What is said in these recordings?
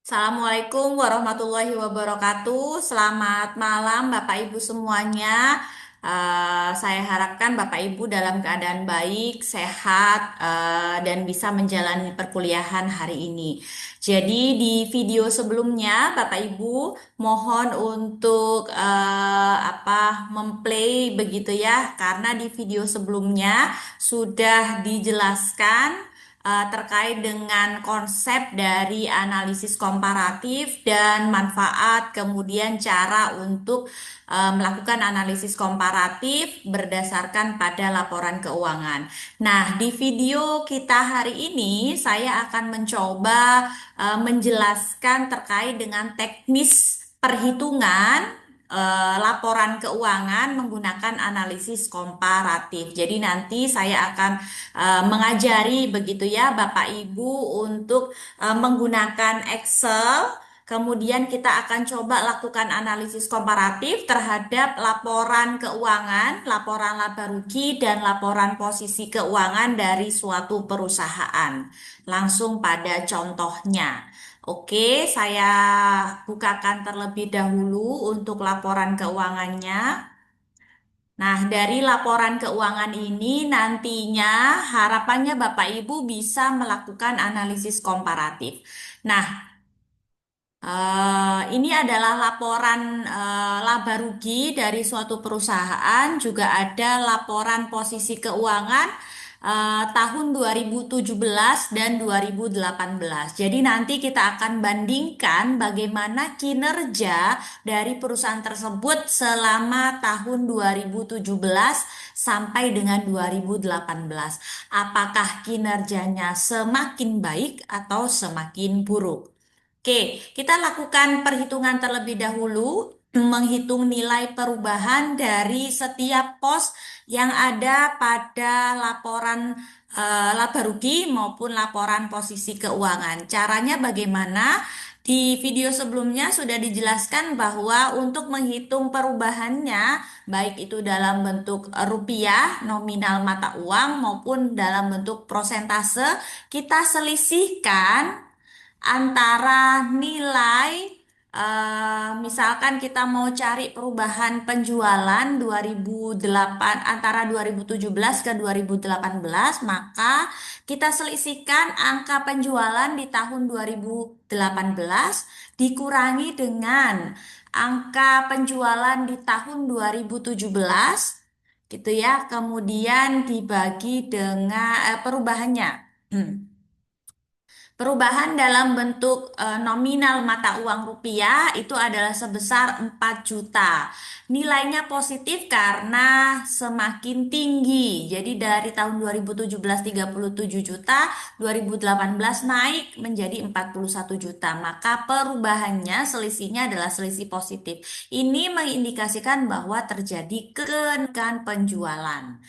Assalamualaikum warahmatullahi wabarakatuh. Selamat malam Bapak Ibu semuanya. Saya harapkan Bapak Ibu dalam keadaan baik, sehat, dan bisa menjalani perkuliahan hari ini. Jadi di video sebelumnya Bapak Ibu mohon untuk memplay begitu ya, karena di video sebelumnya sudah dijelaskan terkait dengan konsep dari analisis komparatif dan manfaat, kemudian cara untuk melakukan analisis komparatif berdasarkan pada laporan keuangan. Nah, di video kita hari ini saya akan mencoba menjelaskan terkait dengan teknis perhitungan laporan keuangan menggunakan analisis komparatif. Jadi nanti saya akan mengajari begitu ya Bapak Ibu untuk menggunakan Excel. Kemudian kita akan coba lakukan analisis komparatif terhadap laporan keuangan, laporan laba rugi, dan laporan posisi keuangan dari suatu perusahaan. Langsung pada contohnya. Oke, saya bukakan terlebih dahulu untuk laporan keuangannya. Nah, dari laporan keuangan ini nantinya harapannya Bapak Ibu bisa melakukan analisis komparatif. Nah, ini adalah laporan laba rugi dari suatu perusahaan, juga ada laporan posisi keuangan tahun 2017 dan 2018. Jadi nanti kita akan bandingkan bagaimana kinerja dari perusahaan tersebut selama tahun 2017 sampai dengan 2018. Apakah kinerjanya semakin baik atau semakin buruk? Oke, kita lakukan perhitungan terlebih dahulu, menghitung nilai perubahan dari setiap pos yang ada pada laporan laba rugi maupun laporan posisi keuangan. Caranya bagaimana? Di video sebelumnya sudah dijelaskan bahwa untuk menghitung perubahannya, baik itu dalam bentuk rupiah, nominal mata uang, maupun dalam bentuk prosentase, kita selisihkan antara nilai misalkan kita mau cari perubahan penjualan 2008 antara 2017 ke 2018, maka kita selisihkan angka penjualan di tahun 2018 dikurangi dengan angka penjualan di tahun 2017 gitu ya, kemudian dibagi dengan perubahannya. Perubahan dalam bentuk nominal mata uang rupiah itu adalah sebesar 4 juta. Nilainya positif karena semakin tinggi. Jadi dari tahun 2017 37 juta, 2018 naik menjadi 41 juta. Maka perubahannya selisihnya adalah selisih positif. Ini mengindikasikan bahwa terjadi kenaikan penjualan.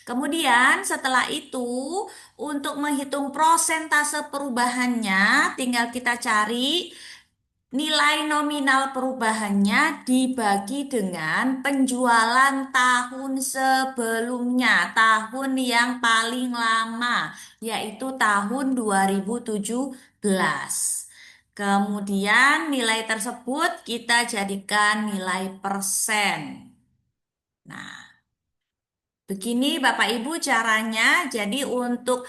Kemudian setelah itu untuk menghitung prosentase perubahannya, tinggal kita cari nilai nominal perubahannya dibagi dengan penjualan tahun sebelumnya, tahun yang paling lama, yaitu tahun 2017. Kemudian nilai tersebut kita jadikan nilai persen. Nah, begini Bapak Ibu caranya. Jadi untuk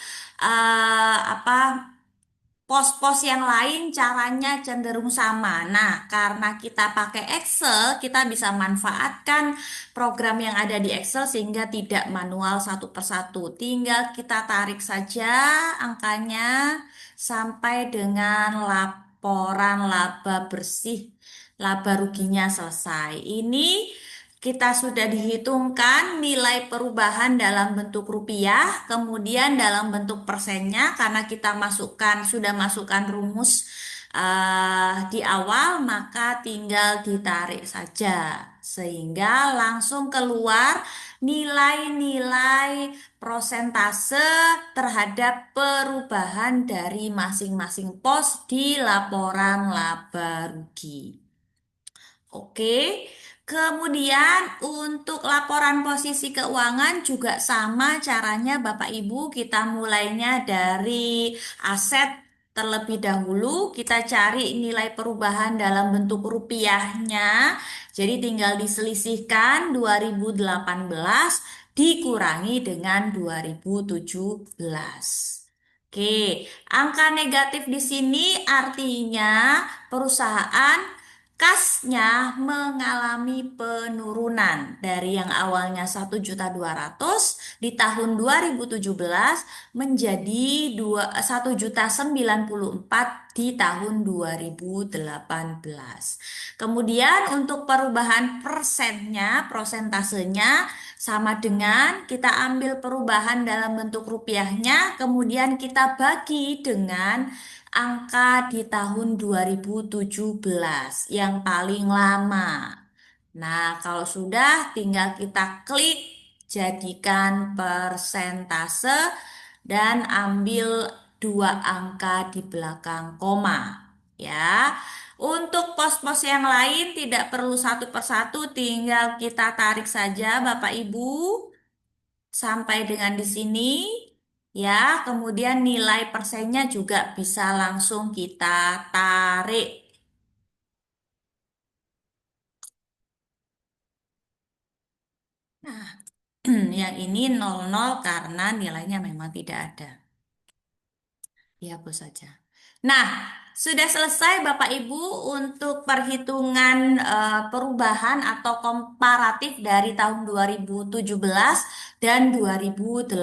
pos-pos yang lain caranya cenderung sama. Nah, karena kita pakai Excel, kita bisa manfaatkan program yang ada di Excel sehingga tidak manual satu persatu. Tinggal kita tarik saja angkanya sampai dengan laporan laba bersih, laba ruginya selesai. Ini kita sudah dihitungkan nilai perubahan dalam bentuk rupiah, kemudian dalam bentuk persennya karena kita sudah masukkan rumus di awal, maka tinggal ditarik saja sehingga langsung keluar nilai-nilai prosentase terhadap perubahan dari masing-masing pos di laporan laba rugi. Oke, kemudian untuk laporan posisi keuangan juga sama caranya Bapak Ibu, kita mulainya dari aset. Terlebih dahulu kita cari nilai perubahan dalam bentuk rupiahnya. Jadi tinggal diselisihkan 2018 dikurangi dengan 2017. Oke, angka negatif di sini artinya perusahaan kasnya mengalami penurunan dari yang awalnya 1.200.000 di tahun 2017 menjadi 1.094.000 di tahun 2018. Kemudian untuk perubahan persennya, prosentasenya sama dengan kita ambil perubahan dalam bentuk rupiahnya, kemudian kita bagi dengan angka di tahun 2017 yang paling lama. Nah, kalau sudah tinggal kita klik jadikan persentase dan ambil dua angka di belakang koma. Ya, untuk pos-pos yang lain tidak perlu satu persatu, tinggal kita tarik saja Bapak Ibu sampai dengan di sini. Ya, kemudian nilai persennya juga bisa langsung kita tarik. Nah, yang ini 00 karena nilainya memang tidak ada. Dihapus saja. Nah, sudah selesai Bapak Ibu untuk perhitungan perubahan atau komparatif dari tahun 2017 dan 2018.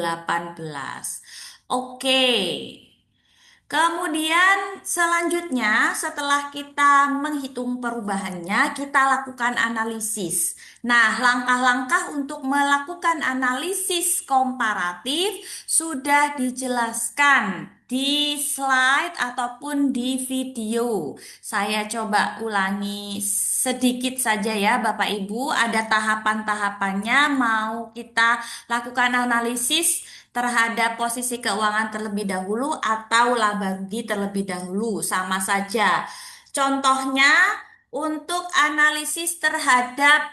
Oke. Kemudian selanjutnya setelah kita menghitung perubahannya, kita lakukan analisis. Nah, langkah-langkah untuk melakukan analisis komparatif sudah dijelaskan di slide ataupun di video. Saya coba ulangi sedikit saja ya Bapak Ibu, ada tahapan-tahapannya mau kita lakukan analisis terhadap posisi keuangan terlebih dahulu atau laba rugi terlebih dahulu, sama saja. Contohnya untuk analisis terhadap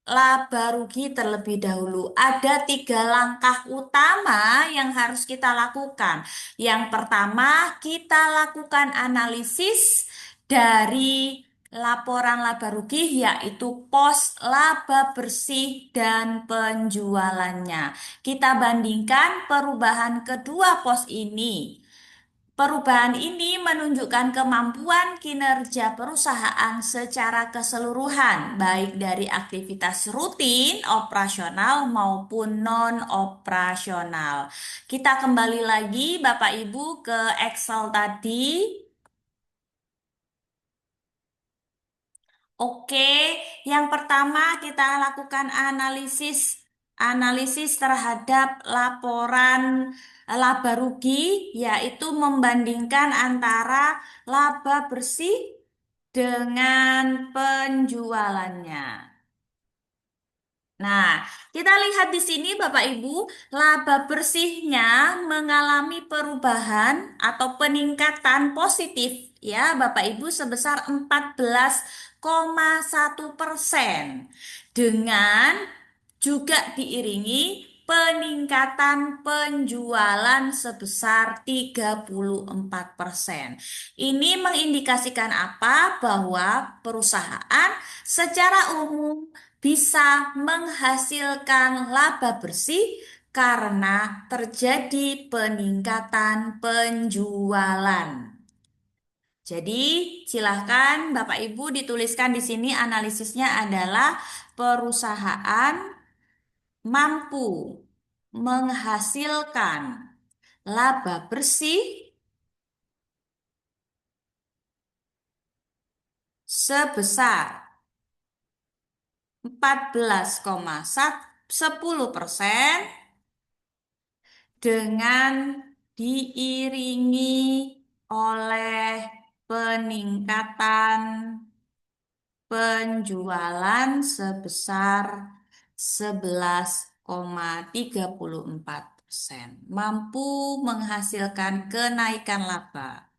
laba rugi terlebih dahulu. Ada tiga langkah utama yang harus kita lakukan. Yang pertama, kita lakukan analisis dari laporan laba rugi, yaitu pos laba bersih dan penjualannya. Kita bandingkan perubahan kedua pos ini. Perubahan ini menunjukkan kemampuan kinerja perusahaan secara keseluruhan, baik dari aktivitas rutin, operasional, maupun non-operasional. Kita kembali lagi, Bapak Ibu, ke Excel tadi. Oke, yang pertama kita lakukan analisis terhadap laporan laba rugi, yaitu membandingkan antara laba bersih dengan penjualannya. Nah, kita lihat di sini Bapak Ibu, laba bersihnya mengalami perubahan atau peningkatan positif ya Bapak Ibu sebesar 14,1% dengan juga diiringi peningkatan penjualan sebesar 34%. Ini mengindikasikan apa? Bahwa perusahaan secara umum bisa menghasilkan laba bersih karena terjadi peningkatan penjualan. Jadi, silahkan Bapak Ibu dituliskan di sini analisisnya adalah perusahaan mampu menghasilkan laba bersih sebesar 14,10% dengan diiringi oleh peningkatan penjualan sebesar 11,34%. Mampu menghasilkan kenaikan laba.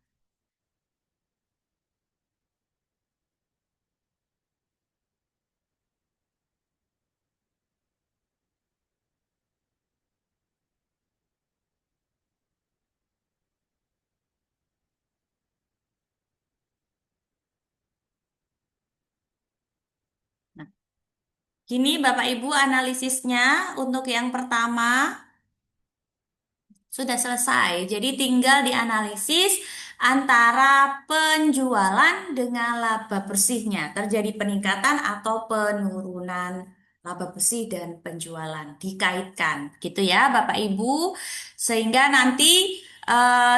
Gini Bapak Ibu analisisnya untuk yang pertama sudah selesai. Jadi tinggal dianalisis antara penjualan dengan laba bersihnya. Terjadi peningkatan atau penurunan laba bersih dan penjualan. Dikaitkan gitu ya Bapak Ibu. Sehingga nanti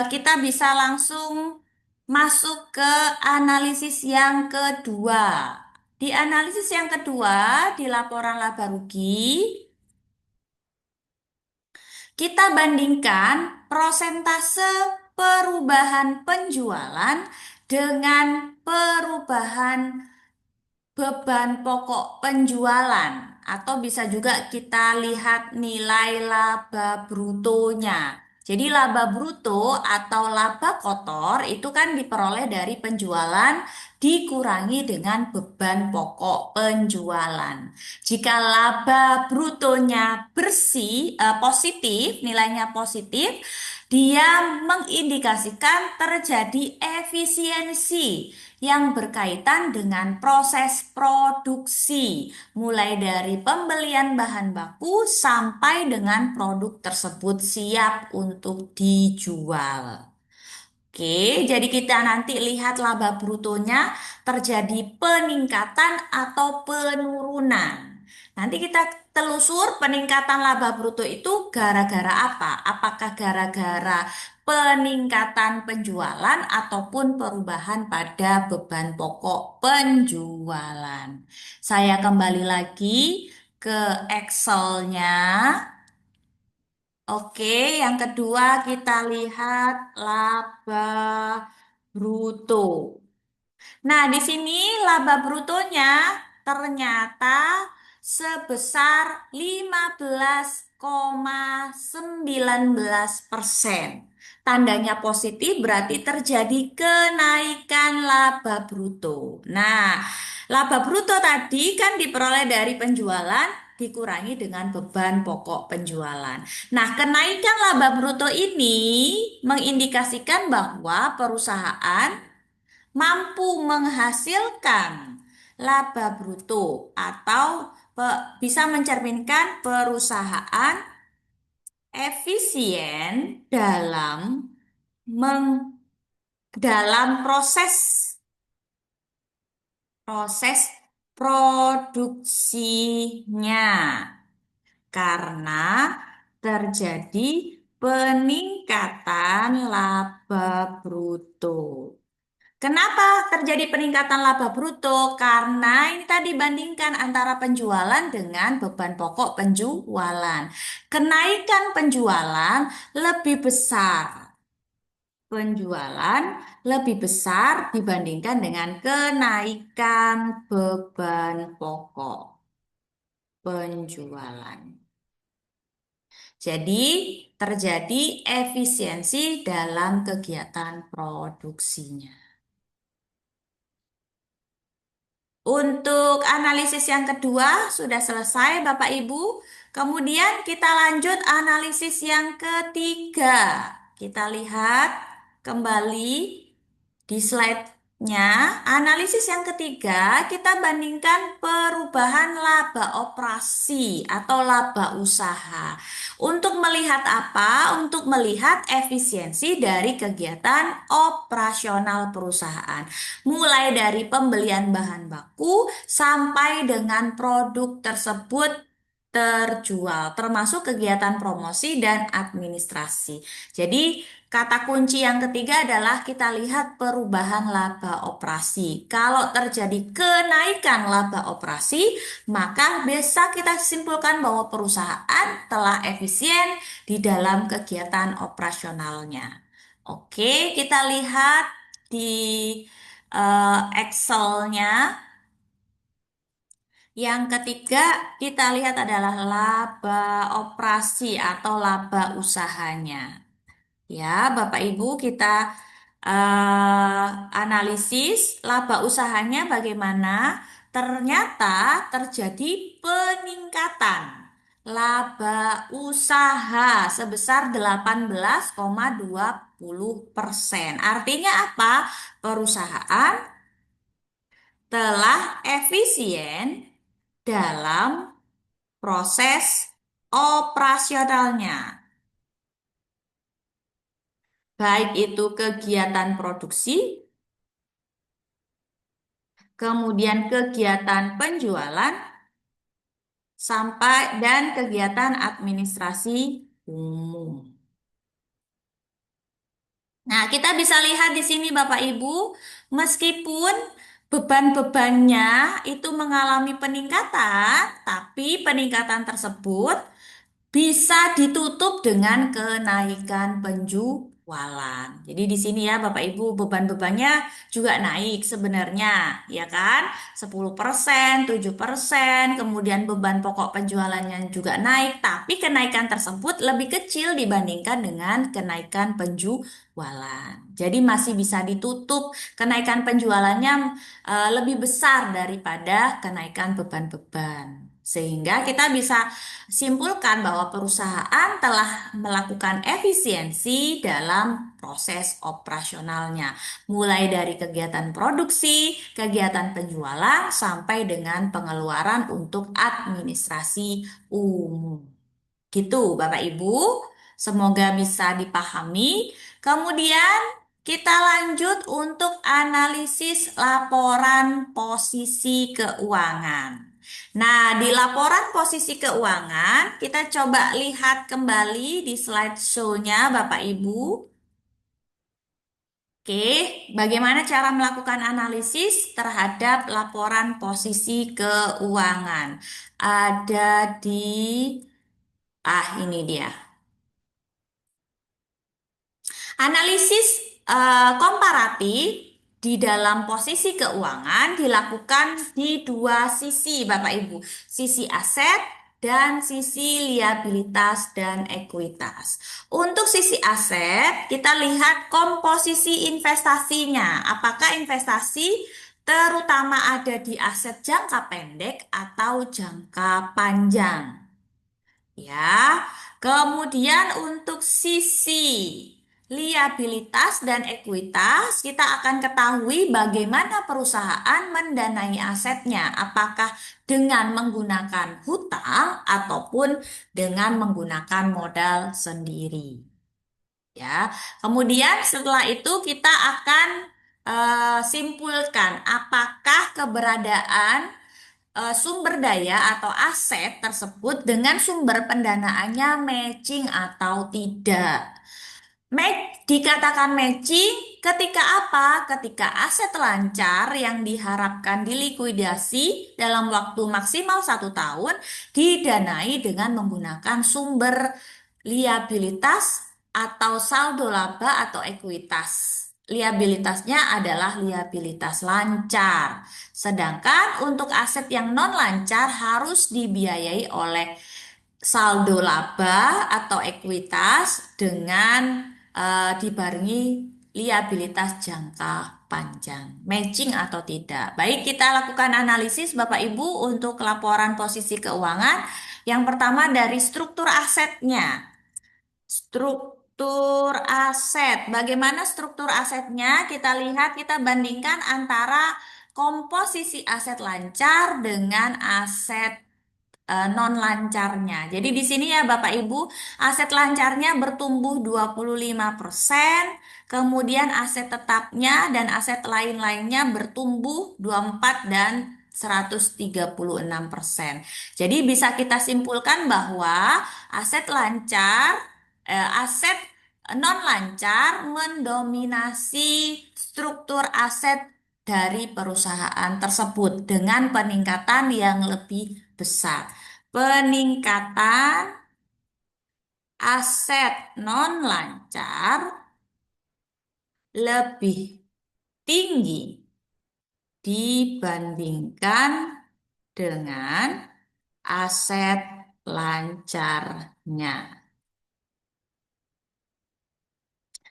kita bisa langsung masuk ke analisis yang kedua. Di analisis yang kedua, di laporan laba rugi, kita bandingkan prosentase perubahan penjualan dengan perubahan beban pokok penjualan, atau bisa juga kita lihat nilai laba brutonya. Jadi laba bruto atau laba kotor itu kan diperoleh dari penjualan dikurangi dengan beban pokok penjualan. Jika laba brutonya bersih, positif, nilainya positif, dia mengindikasikan terjadi efisiensi yang berkaitan dengan proses produksi, mulai dari pembelian bahan baku sampai dengan produk tersebut siap untuk dijual. Oke, jadi kita nanti lihat laba brutonya terjadi peningkatan atau penurunan. Nanti kita telusur peningkatan laba bruto itu gara-gara apa? Apakah gara-gara peningkatan penjualan ataupun perubahan pada beban pokok penjualan? Saya kembali lagi ke Excel-nya. Oke, yang kedua kita lihat laba bruto. Nah, di sini laba brutonya ternyata sebesar 15,19%. Tandanya positif berarti terjadi kenaikan laba bruto. Nah, laba bruto tadi kan diperoleh dari penjualan dikurangi dengan beban pokok penjualan. Nah, kenaikan laba bruto ini mengindikasikan bahwa perusahaan mampu menghasilkan laba bruto atau bisa mencerminkan perusahaan efisien meng, dalam proses produksinya karena terjadi peningkatan laba bruto. Kenapa terjadi peningkatan laba bruto? Karena ini tadi bandingkan antara penjualan dengan beban pokok penjualan. Kenaikan penjualan lebih besar. Penjualan lebih besar dibandingkan dengan kenaikan beban pokok penjualan. Jadi terjadi efisiensi dalam kegiatan produksinya. Untuk analisis yang kedua sudah selesai Bapak Ibu. Kemudian kita lanjut analisis yang ketiga. Kita lihat kembali di slide-nya. Analisis yang ketiga kita bandingkan perubahan laba operasi atau laba usaha. Untuk melihat apa? Untuk melihat efisiensi dari kegiatan operasional perusahaan. Mulai dari pembelian bahan baku sampai dengan produk tersebut terjual, termasuk kegiatan promosi dan administrasi. Jadi, kata kunci yang ketiga adalah kita lihat perubahan laba operasi. Kalau terjadi kenaikan laba operasi, maka bisa kita simpulkan bahwa perusahaan telah efisien di dalam kegiatan operasionalnya. Oke, kita lihat di Excel-nya. Yang ketiga, kita lihat adalah laba operasi atau laba usahanya. Ya, Bapak Ibu, kita analisis laba usahanya bagaimana. Ternyata terjadi peningkatan laba usaha sebesar 18,20%. Artinya apa? Perusahaan telah efisien dalam proses operasionalnya, baik itu kegiatan produksi, kemudian kegiatan penjualan, sampai dan kegiatan administrasi umum. Nah, kita bisa lihat di sini Bapak Ibu, meskipun beban-bebannya itu mengalami peningkatan, tapi peningkatan tersebut bisa ditutup dengan kenaikan penjualan. Jadi di sini ya Bapak Ibu beban-bebannya juga naik sebenarnya, ya kan? 10%, 7%, kemudian beban pokok penjualannya juga naik, tapi kenaikan tersebut lebih kecil dibandingkan dengan kenaikan penjualan. Jadi masih bisa ditutup kenaikan penjualannya lebih besar daripada kenaikan beban-beban. Sehingga kita bisa simpulkan bahwa perusahaan telah melakukan efisiensi dalam proses operasionalnya, mulai dari kegiatan produksi, kegiatan penjualan, sampai dengan pengeluaran untuk administrasi umum. Gitu, Bapak Ibu. Semoga bisa dipahami. Kemudian kita lanjut untuk analisis laporan posisi keuangan. Nah, di laporan posisi keuangan, kita coba lihat kembali di slide show-nya Bapak Ibu. Oke, bagaimana cara melakukan analisis terhadap laporan posisi keuangan? Ada di, ini dia. Analisis komparatif di dalam posisi keuangan dilakukan di dua sisi, Bapak Ibu, sisi aset dan sisi liabilitas dan ekuitas. Untuk sisi aset, kita lihat komposisi investasinya. Apakah investasi terutama ada di aset jangka pendek atau jangka panjang? Ya, kemudian untuk sisi liabilitas dan ekuitas, kita akan ketahui bagaimana perusahaan mendanai asetnya, apakah dengan menggunakan hutang ataupun dengan menggunakan modal sendiri. Ya, kemudian setelah itu kita akan simpulkan apakah keberadaan sumber daya atau aset tersebut dengan sumber pendanaannya matching atau tidak. Dikatakan matching ketika apa? Ketika aset lancar yang diharapkan dilikuidasi dalam waktu maksimal 1 tahun didanai dengan menggunakan sumber liabilitas atau saldo laba atau ekuitas. Liabilitasnya adalah liabilitas lancar. Sedangkan untuk aset yang non lancar harus dibiayai oleh saldo laba atau ekuitas dengan dibarengi liabilitas jangka panjang, matching atau tidak. Baik, kita lakukan analisis Bapak Ibu untuk laporan posisi keuangan. Yang pertama dari struktur asetnya. Struktur aset. Bagaimana struktur asetnya? Kita lihat, kita bandingkan antara komposisi aset lancar dengan aset non lancarnya. Jadi di sini ya Bapak Ibu, aset lancarnya bertumbuh 25%, kemudian aset tetapnya dan aset lain-lainnya bertumbuh 24 dan 136%. Jadi bisa kita simpulkan bahwa aset lancar, aset non lancar mendominasi struktur aset dari perusahaan tersebut dengan peningkatan yang lebih besar. Peningkatan aset non lancar lebih tinggi dibandingkan dengan aset lancarnya.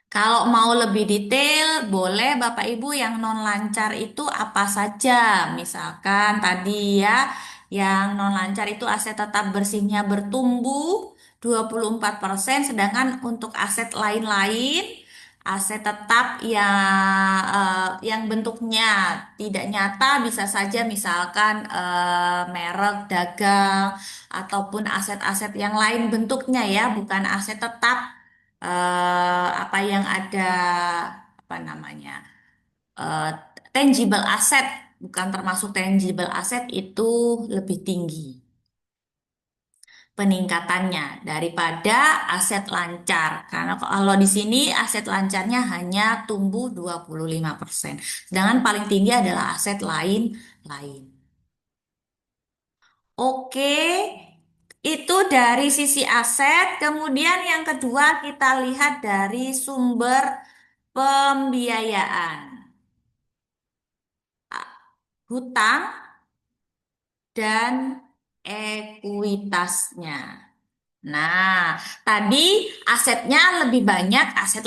Kalau mau lebih detail, boleh Bapak Ibu yang non lancar itu apa saja? Misalkan tadi ya, yang non lancar itu aset tetap bersihnya bertumbuh 24%, sedangkan untuk aset lain-lain Aset tetap yang bentuknya tidak nyata bisa saja misalkan merek dagang ataupun aset-aset yang lain bentuknya ya, bukan aset tetap apa yang ada apa namanya eh, tangible asset, bukan termasuk tangible asset itu lebih tinggi peningkatannya daripada aset lancar. Karena kalau di sini aset lancarnya hanya tumbuh 25%. Sedangkan paling tinggi adalah aset lain-lain. Oke, itu dari sisi aset. Kemudian yang kedua kita lihat dari sumber pembiayaan. Hutang dan ekuitasnya. Nah, tadi asetnya lebih banyak aset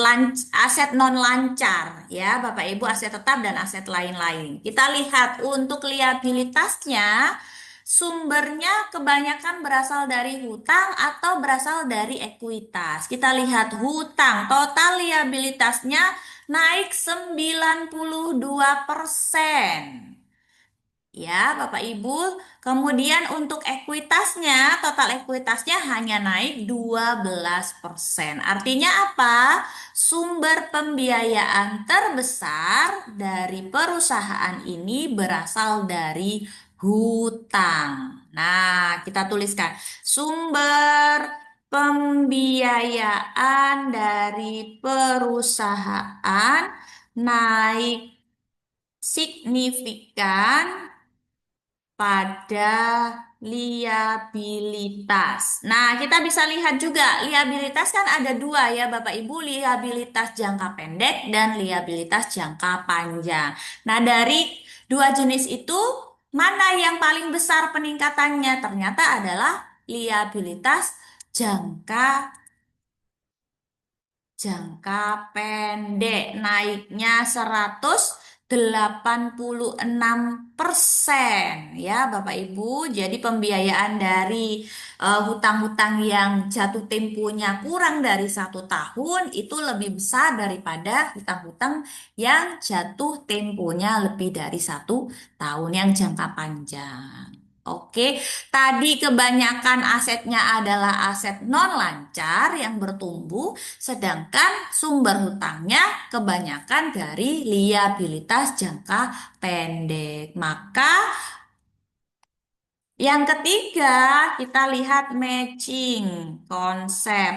non lancar ya, Bapak Ibu, aset tetap dan aset lain-lain. Kita lihat untuk liabilitasnya, sumbernya kebanyakan berasal dari hutang atau berasal dari ekuitas. Kita lihat hutang, total liabilitasnya naik 92%. Ya, Bapak Ibu. Kemudian untuk ekuitasnya, total ekuitasnya hanya naik 12%. Artinya apa? Sumber pembiayaan terbesar dari perusahaan ini berasal dari hutang. Nah, kita tuliskan sumber pembiayaan dari perusahaan naik signifikan pada liabilitas. Nah, kita bisa lihat juga liabilitas kan ada dua ya Bapak Ibu, liabilitas jangka pendek dan liabilitas jangka panjang. Nah, dari dua jenis itu mana yang paling besar peningkatannya? Ternyata adalah liabilitas jangka jangka pendek naiknya 186% ya Bapak Ibu. Jadi pembiayaan dari hutang-hutang yang jatuh temponya kurang dari 1 tahun itu lebih besar daripada hutang-hutang yang jatuh temponya lebih dari 1 tahun yang jangka panjang. Oke, tadi kebanyakan asetnya adalah aset non lancar yang bertumbuh. Sedangkan sumber hutangnya kebanyakan dari liabilitas jangka pendek. Maka yang ketiga kita lihat matching konsep.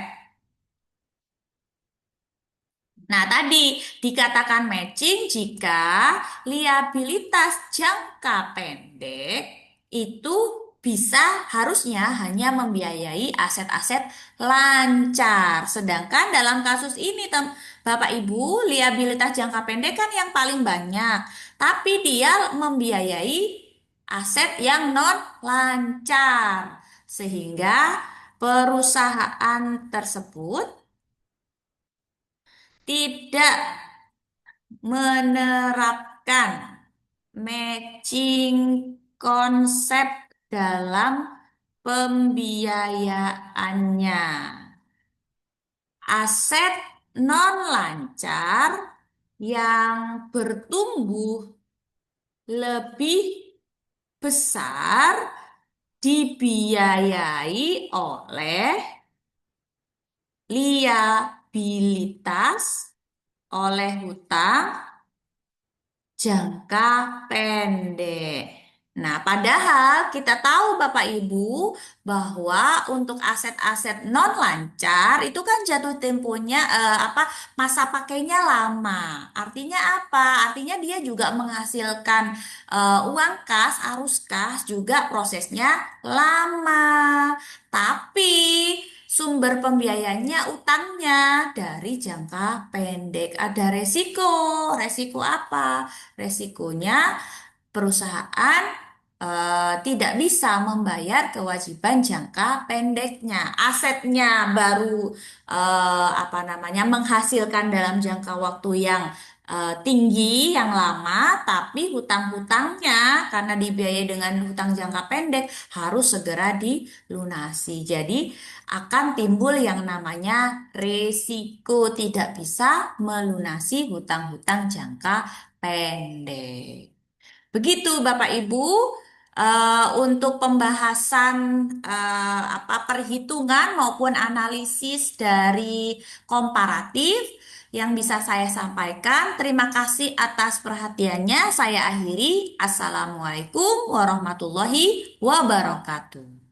Nah, tadi dikatakan matching jika liabilitas jangka pendek itu bisa harusnya hanya membiayai aset-aset lancar. Sedangkan dalam kasus ini, Bapak Ibu, liabilitas jangka pendek kan yang paling banyak, tapi dia membiayai aset yang non lancar. Sehingga perusahaan tersebut tidak menerapkan matching konsep dalam pembiayaannya. Aset non lancar yang bertumbuh lebih besar dibiayai oleh liabilitas, oleh hutang jangka pendek. Nah, padahal kita tahu Bapak Ibu bahwa untuk aset-aset non lancar itu kan jatuh temponya masa pakainya lama. Artinya apa? Artinya dia juga menghasilkan uang kas, arus kas juga prosesnya lama. Tapi sumber pembiayanya utangnya dari jangka pendek. Ada resiko. Resiko apa? Resikonya perusahaan tidak bisa membayar kewajiban jangka pendeknya. Asetnya baru menghasilkan dalam jangka waktu yang tinggi yang lama, tapi hutang-hutangnya karena dibiayai dengan hutang jangka pendek harus segera dilunasi. Jadi akan timbul yang namanya resiko tidak bisa melunasi hutang-hutang jangka pendek. Begitu Bapak Ibu, untuk pembahasan perhitungan maupun analisis dari komparatif yang bisa saya sampaikan. Terima kasih atas perhatiannya. Saya akhiri. Assalamualaikum warahmatullahi wabarakatuh.